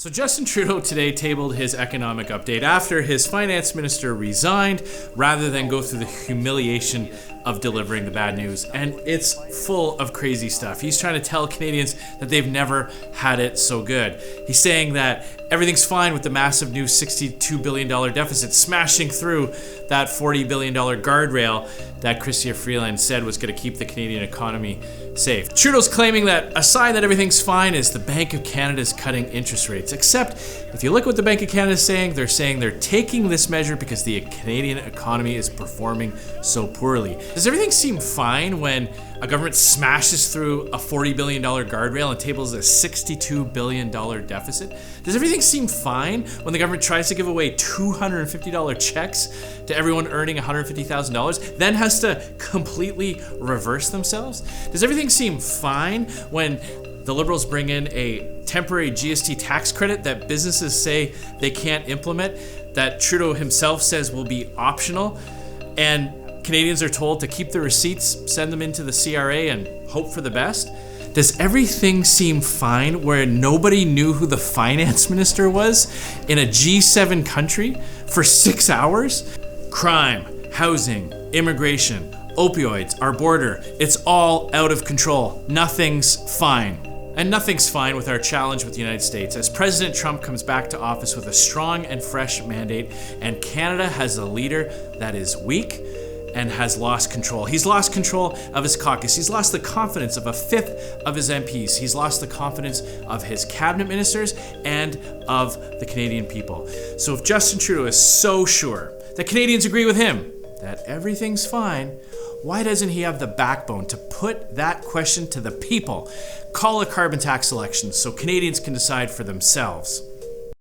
So Justin Trudeau today tabled his economic update after his finance minister resigned rather than go through the humiliation of delivering the bad news. And it's full of crazy stuff. He's trying to tell Canadians that they've never had it so good. He's saying that everything's fine with the massive new $62 billion deficit smashing through that $40 billion guardrail that Chrystia Freeland said was going to keep the Canadian economy safe. Trudeau's claiming that a sign that everything's fine is the Bank of Canada's cutting interest rates. Except, if you look what the Bank of Canada is saying they're taking this measure because the Canadian economy is performing so poorly. Does everything seem fine when a government smashes through a $40 billion guardrail and tables a $62 billion deficit? Does everything seem fine when the government tries to give away $250 checks to everyone earning $150,000, then has to completely reverse themselves? Does everything seem fine when the Liberals bring in a temporary GST tax credit that businesses say they can't implement, that Trudeau himself says will be optional, and Canadians are told to keep the receipts, send them into the CRA, and hope for the best? Does everything seem fine where nobody knew who the finance minister was in a G7 country for 6 hours? Crime, housing, immigration, opioids, our border, it's all out of control. Nothing's fine. And nothing's fine with our challenge with the United States as President Trump comes back to office with a strong and fresh mandate, and Canada has a leader that is weak and has lost control. He's lost control of his caucus. He's lost the confidence of a fifth of his MPs. He's lost the confidence of his cabinet ministers and of the Canadian people. So if Justin Trudeau is so sure that Canadians agree with him that everything's fine, why doesn't he have the backbone to put that question to the people? Call a carbon tax election so Canadians can decide for themselves.